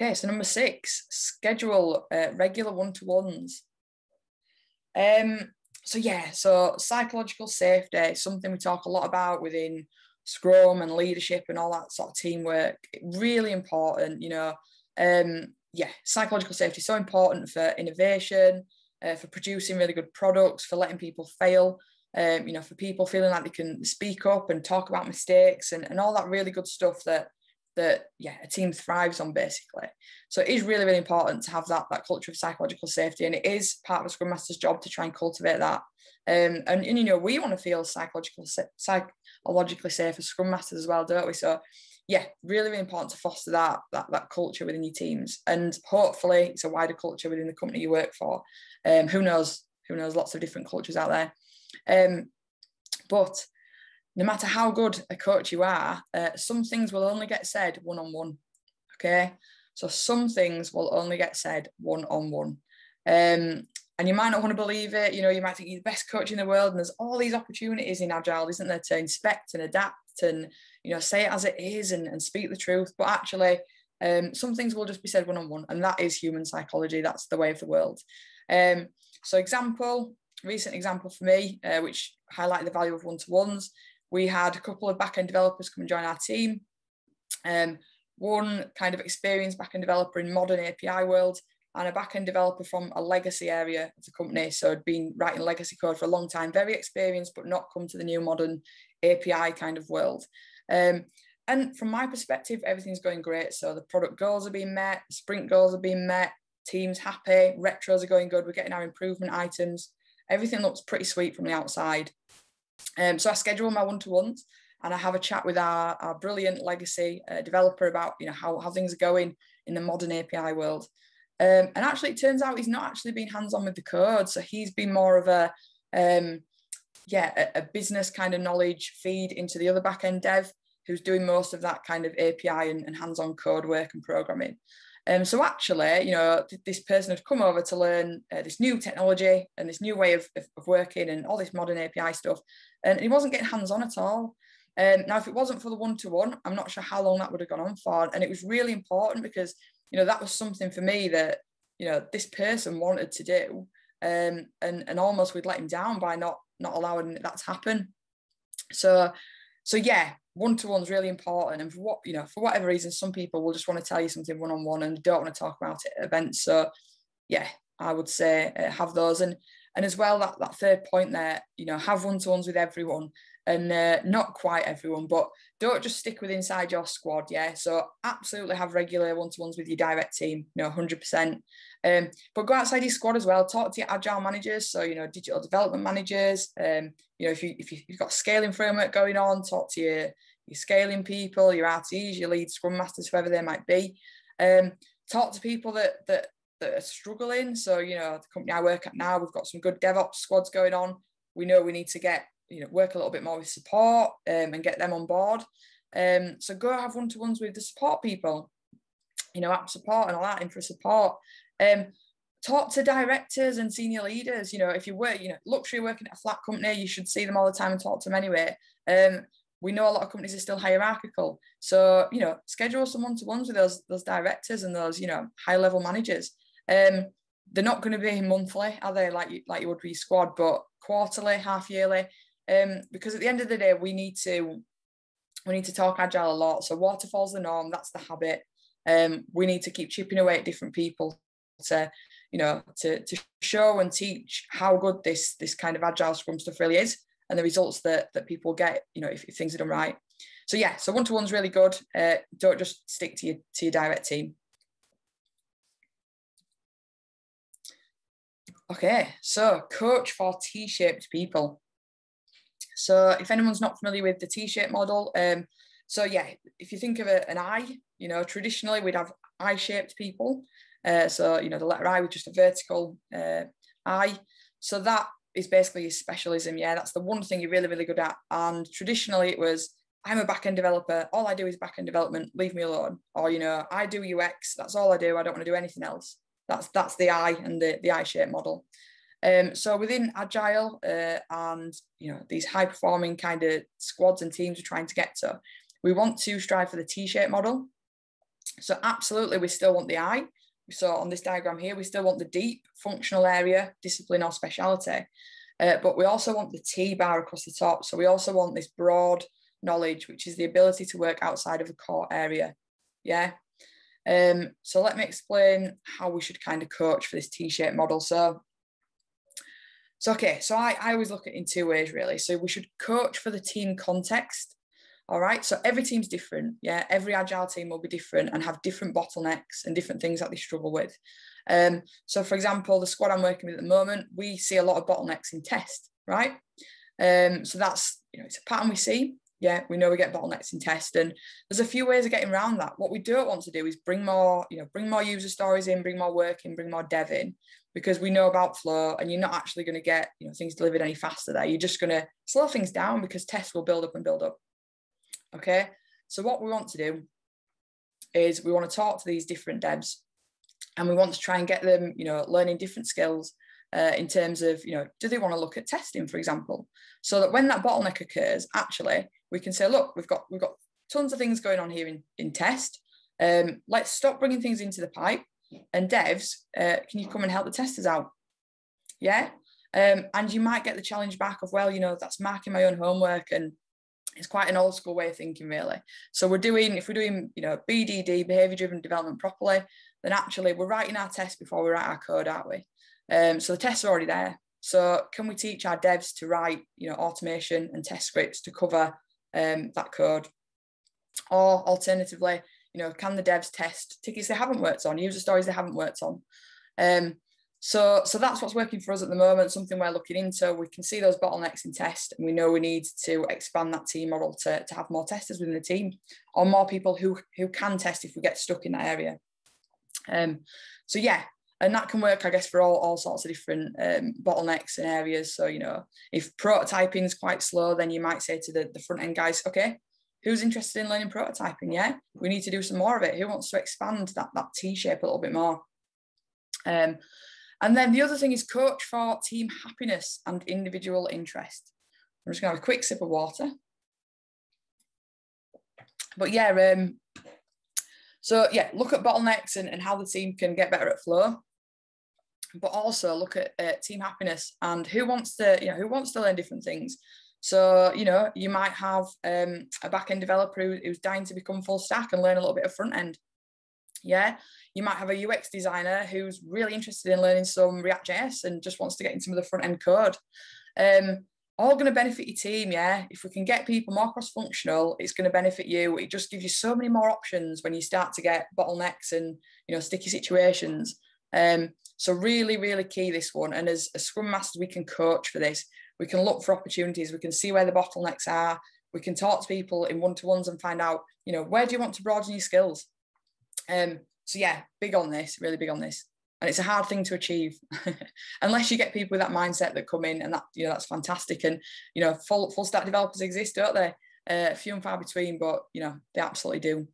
Okay, so number 6, schedule regular one-to-ones. So psychological safety, something we talk a lot about within Scrum and leadership and all that sort of teamwork. Really important, psychological safety is so important for innovation, for producing really good products, for letting people fail, for people feeling like they can speak up and talk about mistakes and all that really good stuff that a team thrives on, basically. So it is really, really important to have that culture of psychological safety, and it is part of a Scrum Master's job to try and cultivate that. We want to feel psychologically safe as Scrum Masters as well, don't we? So yeah, really, really important to foster that culture within your teams, and hopefully it's a wider culture within the company you work for. Who knows, lots of different cultures out there. But no matter how good a coach you are, some things will only get said one-on-one, okay? So some things will only get said one-on-one. And you might not want to believe it. You might think you're the best coach in the world, and there's all these opportunities in Agile, isn't there, to inspect and adapt and, say it as it is and speak the truth. But actually, some things will just be said one-on-one, and that is human psychology. That's the way of the world. Recent example for me, which highlighted the value of one-to-ones. We had a couple of back-end developers come and join our team. One kind of experienced back-end developer in modern API world, and a back-end developer from a legacy area of the company. So had been writing legacy code for a long time, very experienced, but not come to the new modern API kind of world. And from my perspective, everything's going great. So the product goals are being met, sprint goals are being met, team's happy, retros are going good, we're getting our improvement items. Everything looks pretty sweet from the outside. So I schedule my one-to-ones, and I have a chat with our brilliant legacy developer about how things are going in the modern API world. And actually, it turns out he's not actually been hands-on with the code. So he's been more of a business kind of knowledge feed into the other back-end dev, who's doing most of that kind of API and hands-on code work and programming. So actually, this person had come over to learn this new technology and this new way of working and all this modern API stuff, and he wasn't getting hands-on at all. Now, if it wasn't for the one-to-one, I'm not sure how long that would have gone on for. And it was really important because, that was something for me that, this person wanted to do, and almost we'd let him down by not allowing that to happen. So yeah, one-to-one is really important. And for whatever reason, some people will just want to tell you something one-on-one and don't want to talk about it at events. So yeah, I would say have those. And as well, that third point there, have one-to-ones with everyone, and not quite everyone, but don't just stick with inside your squad. Yeah. So absolutely have regular one-to-ones with your direct team, 100%. But go outside your squad as well. Talk to your agile managers. So, digital development managers. If you've got scaling framework going on, talk to your scaling people, your RTs, your lead Scrum Masters, whoever they might be. Talk to people that are struggling. So, the company I work at now, we've got some good DevOps squads going on. We know we need to get, work a little bit more with support and get them on board. So go have one-to-ones with the support people, app support and all that, infra support. Talk to directors and senior leaders. If you work, luxury working at a flat company, you should see them all the time and talk to them anyway. We know a lot of companies are still hierarchical. So, schedule some one-to-ones with those directors and those, high-level managers. They're not going to be monthly, are they, like you would with your squad, but quarterly, half-yearly. Because at the end of the day, we need to talk agile a lot. So waterfall's the norm, that's the habit. We need to keep chipping away at different people to show and teach how good this kind of agile Scrum stuff really is, and the results that people get, if things are done right. So yeah, so one-to-one's really good. Don't just stick to your direct team. Okay, so coach for T-shaped people. So if anyone's not familiar with the T-shaped model, so yeah, if you think of an eye, traditionally we'd have eye-shaped people. So, the letter I with just a vertical eye. So that is basically your specialism. Yeah, that's the one thing you're really, really good at. And traditionally it was, I'm a back-end developer. All I do is back-end development. Leave me alone. Or, I do UX. That's all I do. I don't want to do anything else. That's the I and the I-shaped model. So within Agile and, these high-performing kind of squads and teams we're trying to get to, we want to strive for the T-shaped model. So absolutely, we still want the I. So on this diagram here, we still want the deep functional area, discipline or speciality, but we also want the T bar across the top. So we also want this broad knowledge, which is the ability to work outside of a core area. Yeah. So let me explain how we should kind of coach for this T-shaped model. So I always look at it in two ways, really. So we should coach for the team context. All right, so every team's different. Yeah, every agile team will be different and have different bottlenecks and different things that they struggle with. So for example, the squad I'm working with at the moment, we see a lot of bottlenecks in test, right? So that's, it's a pattern we see. Yeah, we know we get bottlenecks in test, and there's a few ways of getting around that. What we don't want to do is bring more user stories in, bring more work in, bring more dev in, because we know about flow, and you're not actually going to get things delivered any faster there. You're just going to slow things down because tests will build up and build up. Okay, so what we want to do is we want to talk to these different devs, and we want to try and get them, learning different skills in terms of, do they want to look at testing, for example, so that when that bottleneck occurs, actually, we can say, look, we've got tons of things going on here in test. Let's stop bringing things into the pipe, and devs, can you come and help the testers out? Yeah, and you might get the challenge back of, well, that's marking my own homework, and it's quite an old school way of thinking, really. So if we're doing, BDD, behavior driven development properly, then actually we're writing our tests before we write our code, aren't we? So the tests are already there. So can we teach our devs to write, automation and test scripts to cover that code? Or alternatively, can the devs test tickets they haven't worked on, user stories they haven't worked on? So that's what's working for us at the moment, something we're looking into. We can see those bottlenecks in test, and we know we need to expand that team model to have more testers within the team, or more people who can test if we get stuck in that area. So yeah, and that can work, I guess, for all sorts of different bottlenecks and areas. So, if prototyping is quite slow, then you might say to the front end guys, okay, who's interested in learning prototyping? Yeah, we need to do some more of it. Who wants to expand that T-shape a little bit more? And then the other thing is coach for team happiness and individual interest. I'm just going to have a quick sip of water. But yeah, look at bottlenecks and how the team can get better at flow. But also look at team happiness and who wants to learn different things. So, you might have a back-end developer who's dying to become full stack and learn a little bit of front end. Yeah, you might have a UX designer who's really interested in learning some React.js and just wants to get into some of the front end code. All going to benefit your team. Yeah, if we can get people more cross-functional, it's going to benefit you. It just gives you so many more options when you start to get bottlenecks and sticky situations. So really, really key, this one. And as Scrum Masters, we can coach for this. We can look for opportunities. We can see where the bottlenecks are. We can talk to people in one-to-ones and find out, where do you want to broaden your skills? So yeah, big on this, really big on this. And it's a hard thing to achieve unless you get people with that mindset that come in, and that, that's fantastic. And, full stack developers exist, don't they? Few and far between, but, they absolutely do.